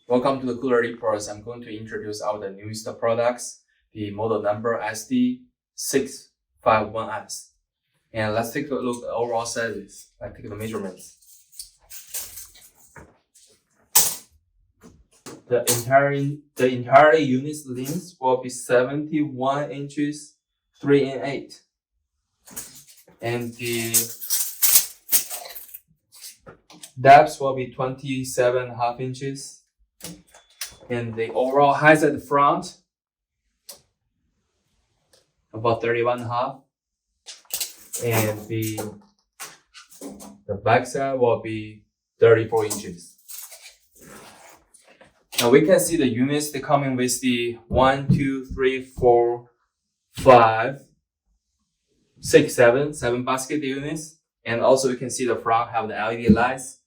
Welcome to the Cooler Reports. I'm going to introduce the newest products, the model number SD651S. And let's take a look at the overall sizes. Let's take the measurements. The entire unit's length will be 71 inches, 3 and 8. And the depth will be 27.5 inches. And the overall height at the front, about 31.5. And the back side will be 34 inches. Now we can see the units, they coming with the 1, 2, 3, 4, 5, 6, 7 basket units. And also you can see the front have the LED lights,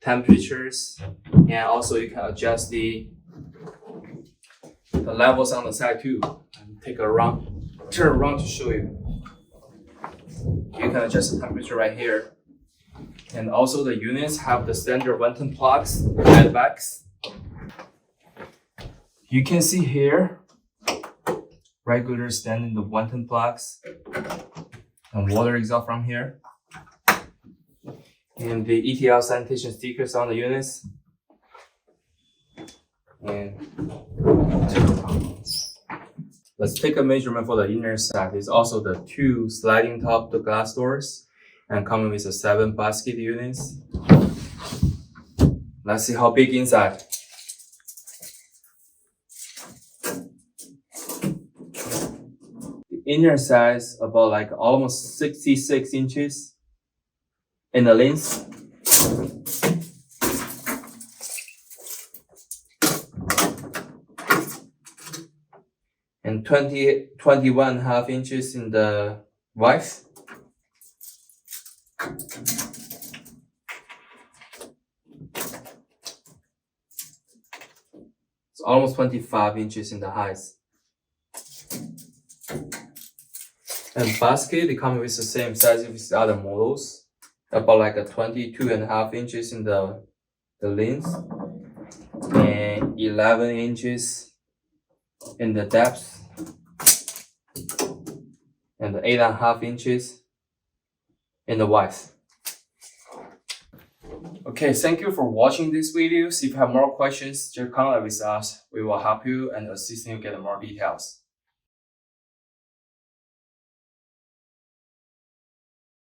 temperatures, and also you can adjust the levels on the side too. And turn around to show you. You can adjust the temperature right here. And also the units have the standard 110 plugs at the backs. You can see here, regular standing the 110 plugs and water exhaust from here. And the ETL sanitation stickers on the units. And let's take a measurement for the inner side. It's also the 2 sliding top the glass doors and coming with the 7 basket units. Let's see how big inside. The inner size about like almost 66 inches in the length. And 21.5 inches in the width. It's almost 25 inches in the height. And basket, they come with the same size as the other models, about like a 22.5 inches in the length and 11 inches in the depth and 8.5 inches in the width. Okay, thank you for watching this video. If you have more questions, just contact with us. We will help you and assist you get more details.